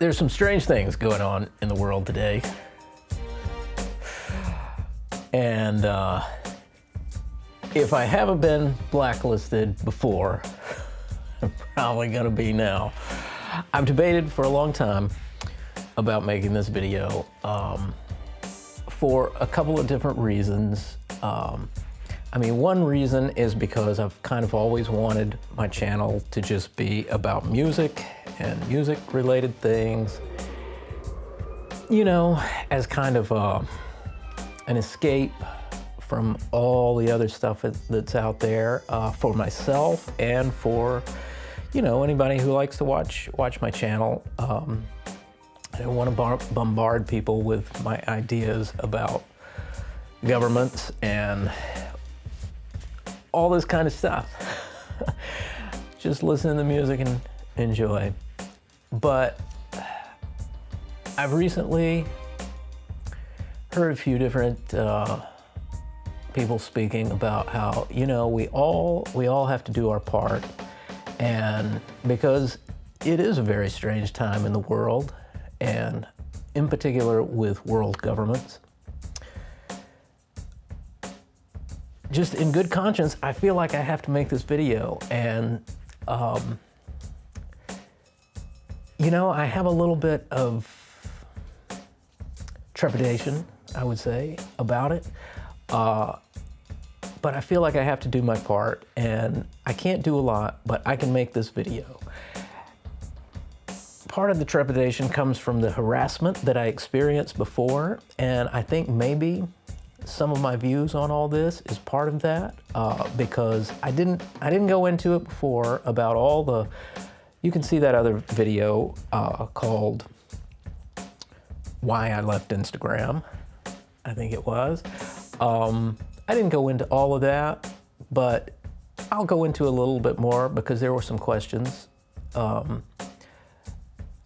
There's some strange things going on in the world today. And if I haven't been blacklisted before, I'm probably gonna be now. I've debated for a long time about making this video for a couple of different reasons. One reason is because I've kind of always wanted my channel to just be about music and music-related things, you know, as kind of an escape from all the other stuff that's out there for myself and for, you know, anybody who likes to watch my channel. I don't want to bombard people with my ideas about governments and all this kind of stuff. Just listen to the music and enjoy. But I've recently heard a few different people speaking about how, you know, we all have to do our part, and because it is a very strange time in the world, and in particular with world governments, just in good conscience, I feel like I have to make this video. And you know, I have a little bit of trepidation, I would say, about it. But I feel like I have to do my part, and I can't do a lot, but I can make this video. Part of the trepidation comes from the harassment that I experienced before, and I think maybe some of my views on all this is part of that, because I didn't go into it before about all the, you can see that other video called Why I Left Instagram, I think it was. I didn't go into all of that, but I'll go into a little bit more because there were some questions. All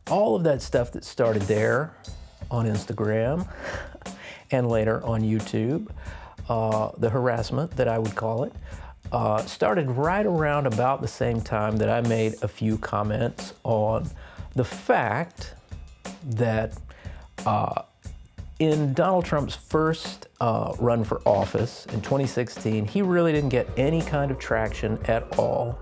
of that stuff that started there on Instagram and later on YouTube, the harassment that I would call it, started right around about the same time that I made a few comments on the fact that in Donald Trump's first run for office in 2016, he really didn't get any kind of traction at all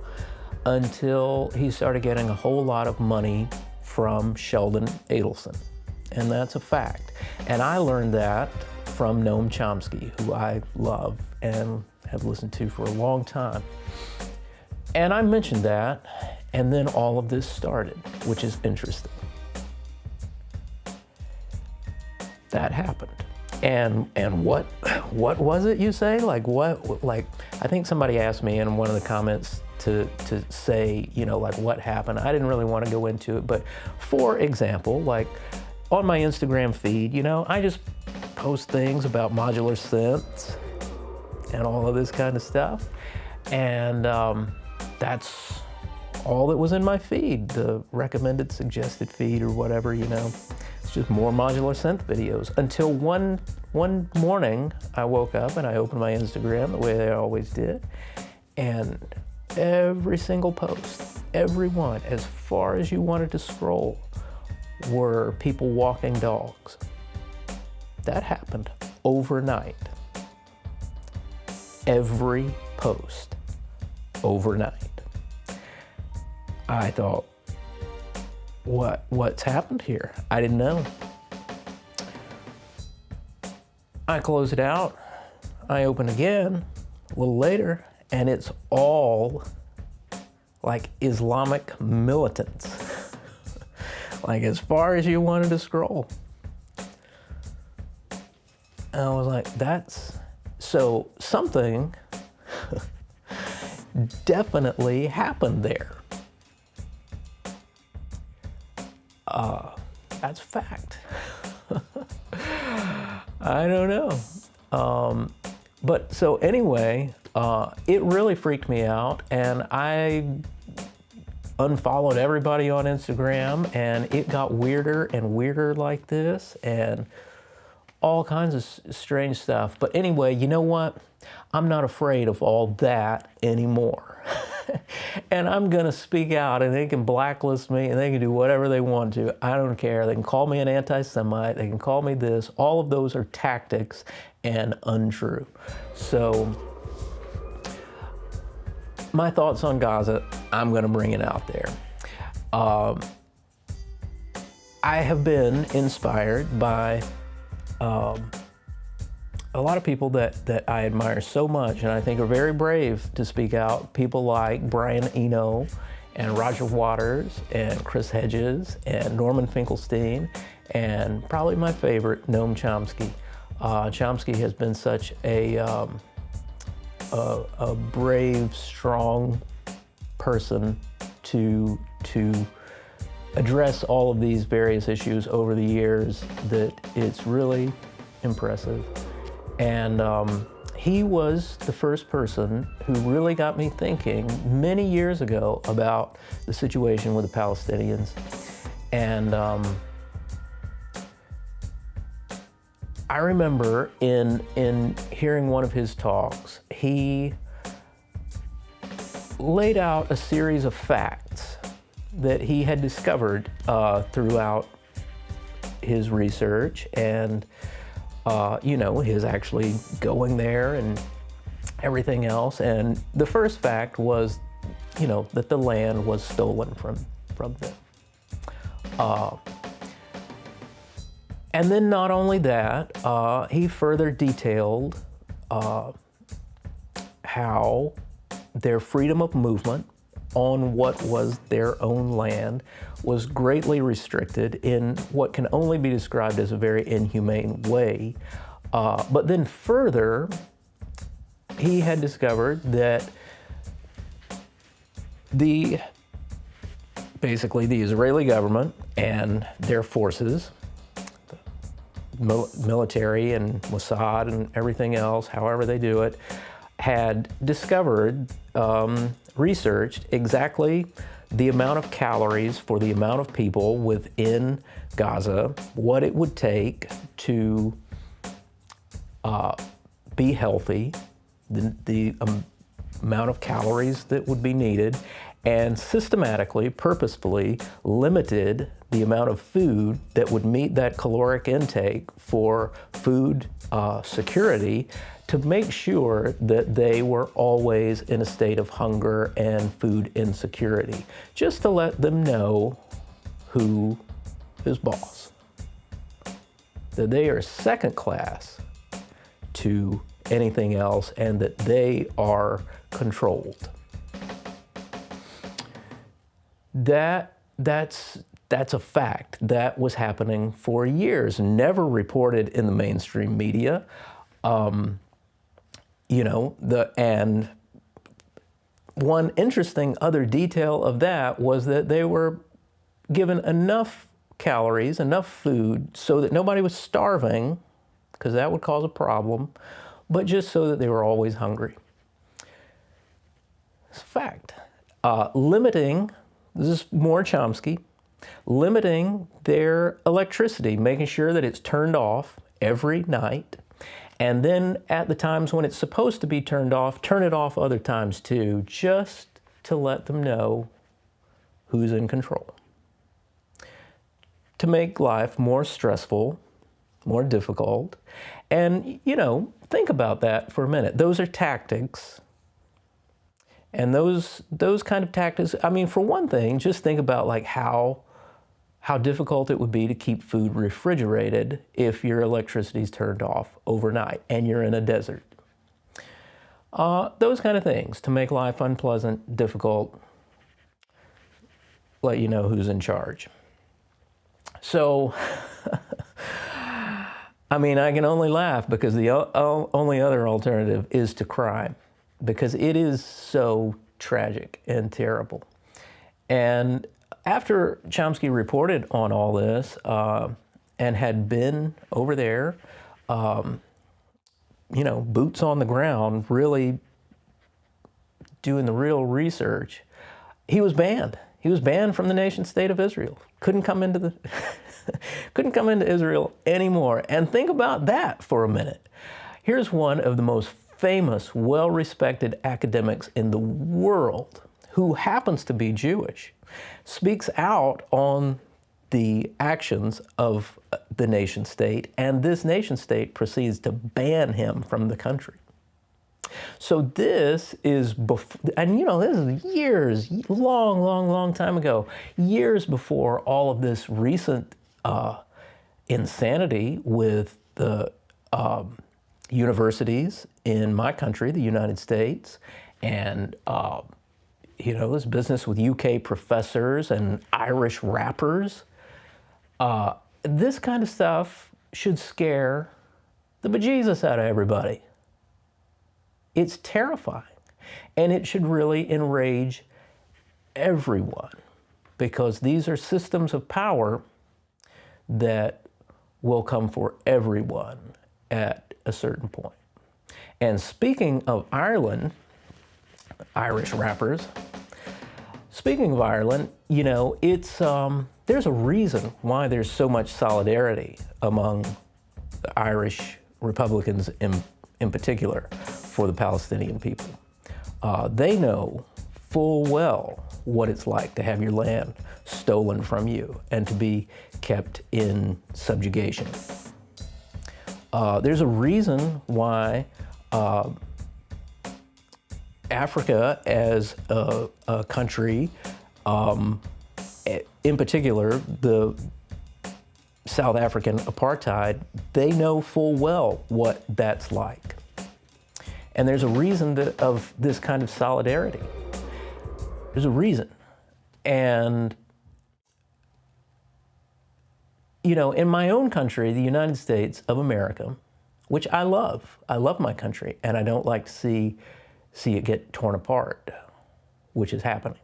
until he started getting a whole lot of money from Sheldon Adelson. And that's a fact. And I learned that from Noam Chomsky, who I love and have listened to for a long time. And I mentioned that, and then all of this started, which is interesting. That happened. And what was it, you say? Like I think somebody asked me in one of the comments to say, you know, like what happened. I didn't really want to go into it, but for example, like on my Instagram feed, you know, I just post things about modular synths and all of this kind of stuff. And that's all that was in my feed, the recommended suggested feed or whatever, you know. It's just more modular synth videos until one morning I woke up and I opened my Instagram the way I always did, and every single post, every one, as far as you wanted to scroll, were people walking dogs. That happened overnight. Every post, overnight. I thought, what's happened here? I didn't know. I close it out. I open again a little later, and it's all like Islamic militants. Like as far as you wanted to scroll. And I was like, so something definitely happened there. That's fact. I don't know. But so anyway, it really freaked me out, and I unfollowed everybody on Instagram, and it got weirder and weirder like this, and all kinds of strange stuff. But anyway, you know what? I'm not afraid of all that anymore. And I'm going to speak out, and they can blacklist me, and they can do whatever they want to. I don't care. They can call me an anti-Semite. They can call me this. All of those are tactics and untrue. So my thoughts on Gaza, I'm going to bring it out there. I have been inspired by a lot of people that I admire so much and I think are very brave to speak out. People like Brian Eno and Roger Waters and Chris Hedges and Norman Finkelstein, and probably my favorite, Noam Chomsky. Chomsky has been such a brave, strong person to address all of these various issues over the years that it's really impressive. And he was the first person who really got me thinking many years ago about the situation with the Palestinians. And I remember in hearing one of his talks, he laid out a series of facts that he had discovered throughout his research and his actually going there and everything else. And the first fact was, that the land was stolen from them. And then not only that, he further detailed how their freedom of movement on what was their own land was greatly restricted in what can only be described as a very inhumane way. But then further, he had discovered that basically the Israeli government and their forces, the military and Mossad and everything else, however they do it, had discovered, researched exactly the amount of calories for the amount of people within Gaza, what it would take to be healthy, the amount of calories that would be needed, and systematically, purposefully limited the amount of food that would meet that caloric intake for food security, to make sure that they were always in a state of hunger and food insecurity, just to let them know who is boss. That they are second class to anything else and that they are controlled. That's a fact. That was happening for years, never reported in the mainstream media. And one interesting other detail of that was that they were given enough calories, enough food, so that nobody was starving, because that would cause a problem, but just so that they were always hungry. It's a fact. Limiting, this is more Chomsky, limiting their electricity, making sure that it's turned off every night. And then at the times when it's supposed to be turned off, turn it off other times too, just to let them know who's in control. To make life more stressful, more difficult. And, think about that for a minute. Those are tactics. And those kind of tactics, for one thing, just think about like how difficult it would be to keep food refrigerated if your electricity's turned off overnight and you're in a desert. Those kind of things to make life unpleasant, difficult, let you know who's in charge. So, I can only laugh because the only other alternative is to crime, because it is so tragic and terrible. And after Chomsky reported on all this and had been over there, boots on the ground, really doing the real research, he was banned. He was banned from the nation state of Israel. Couldn't come into Israel anymore. And think about that for a minute. Here's one of the most famous, well-respected academics in the world who happens to be Jewish, speaks out on the actions of the nation state, and this nation state proceeds to ban him from the country. So this is before, and this is years, long time ago, years before all of this recent insanity with the universities in my country, the United States, and this business with UK professors and Irish rappers. This kind of stuff should scare the bejesus out of everybody. It's terrifying, and it should really enrage everyone, because these are systems of power that will come for everyone at a certain point. And speaking of Ireland, Irish rappers, speaking of Ireland, it's there's a reason why there's so much solidarity among the Irish Republicans in particular for the Palestinian people. They know full well what it's like to have your land stolen from you and to be kept in subjugation. There's a reason why Africa as a country, in particular the South African apartheid, they know full well what that's like. And there's a reason of this kind of solidarity. There's a reason. And, in my own country, the United States of America, which I love my country, and I don't like to see it get torn apart, which is happening.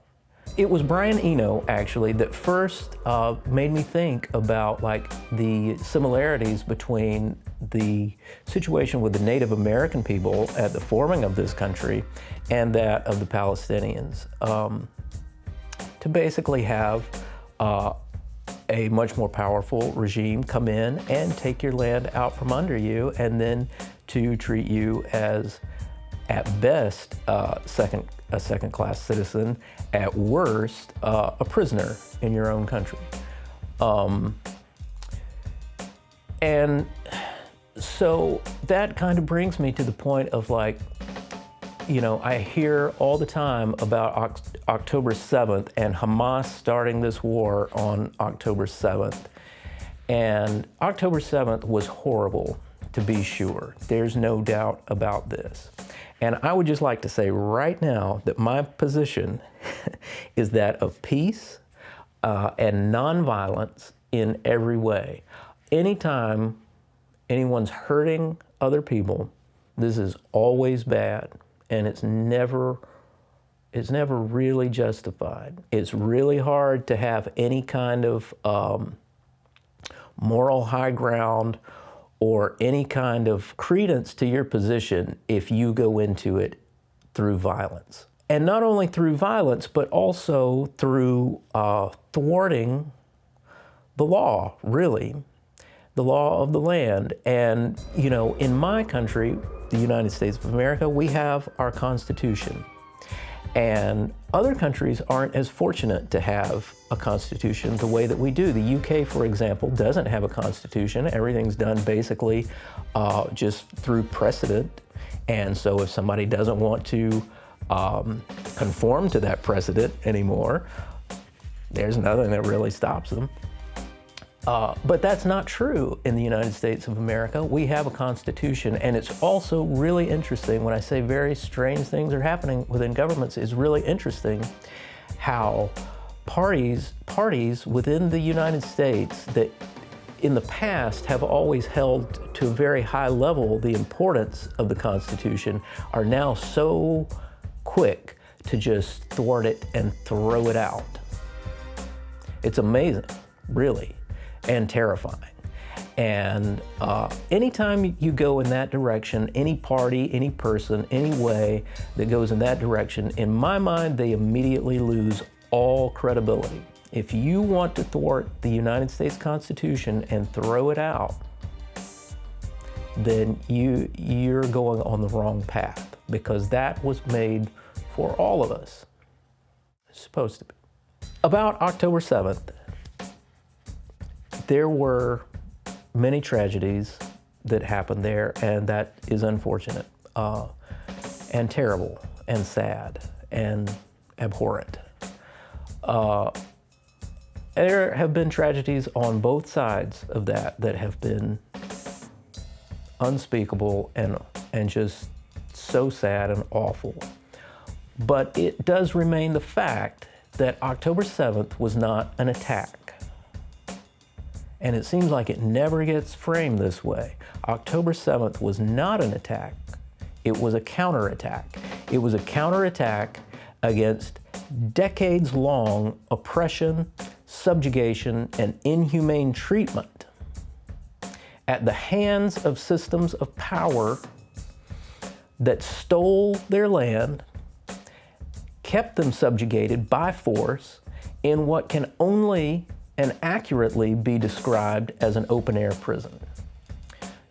It was Brian Eno, actually, that first made me think about the similarities between the situation with the Native American people at the forming of this country and that of the Palestinians. To basically have a much more powerful regime come in and take your land out from under you, and then to treat you as, at best, a second-class citizen, at worst, a prisoner in your own country. And so that kind of brings me to the point of I hear all the time about October 7th and Hamas starting this war on October 7th. And October 7th was horrible, to be sure. There's no doubt about this. And I would just like to say right now that my position is that of peace and nonviolence in every way. Anytime anyone's hurting other people, this is always bad, and it's never really justified. It's really hard to have any kind of moral high ground or any kind of credence to your position if you go into it through violence. And not only through violence, but also through thwarting the law, really, the law of the land. And, in my country, the United States of America, we have our Constitution. And other countries aren't as fortunate to have a constitution the way that we do. The UK, for example, doesn't have a constitution. Everything's done basically just through precedent. And so if somebody doesn't want to conform to that precedent anymore, there's nothing that really stops them. But that's not true in the United States of America. We have a constitution, and it's also really interesting when I say very strange things are happening within governments. It's really interesting how parties within the United States that in the past have always held to a very high level the importance of the Constitution are now so quick to just thwart it and throw it out. It's amazing, really, and terrifying. And anytime you go in that direction, any party, any person, any way that goes in that direction, in my mind, they immediately lose all credibility. If you want to thwart the United States Constitution and throw it out, then you're going on the wrong path, because that was made for all of us. Supposed to be. About October 7th, there were many tragedies that happened there, and that is unfortunate, and terrible, and sad, and abhorrent. There have been tragedies on both sides of that have been unspeakable and just so sad and awful. But it does remain the fact that October 7th was not an attack. And it seems like it never gets framed this way. October 7th was not an attack. It was a counterattack. It was a counterattack against decades-long oppression, subjugation, and inhumane treatment at the hands of systems of power that stole their land, kept them subjugated by force in what can only and accurately be described as an open-air prison.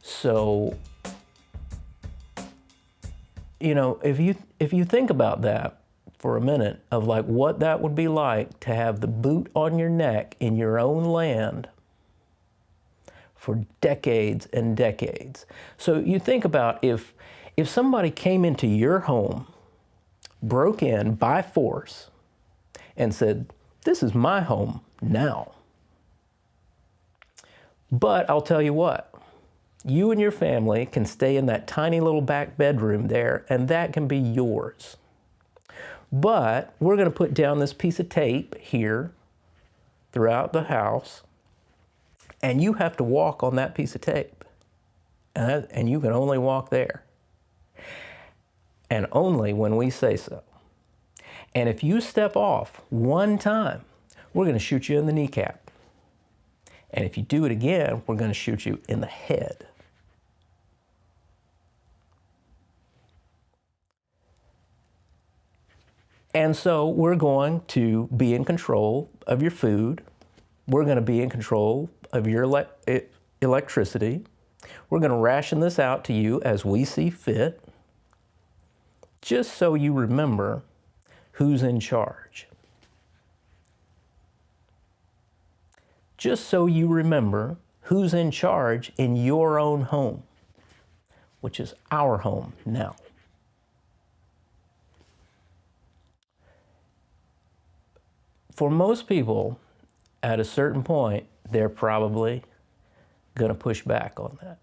So, you know, if you think about that for a minute, of like what that would be like to have the boot on your neck in your own land for decades and decades. So you think about if somebody came into your home, broke in by force, and said, "This is my home now. But I'll tell you what, you and your family can stay in that tiny little back bedroom there, and that can be yours. But we're going to put down this piece of tape here throughout the house, and you have to walk on that piece of tape. And you can only walk there. And only when we say so. And if you step off one time, we're going to shoot you in the kneecap. And if you do it again, we're going to shoot you in the head." And so we're going to be in control of your food. We're going to be in control of your electricity. We're going to ration this out to you as we see fit, just so you remember who's in charge. Just so you remember who's in charge in your own home, which is our home now. For most people, at a certain point, they're probably going to push back on that.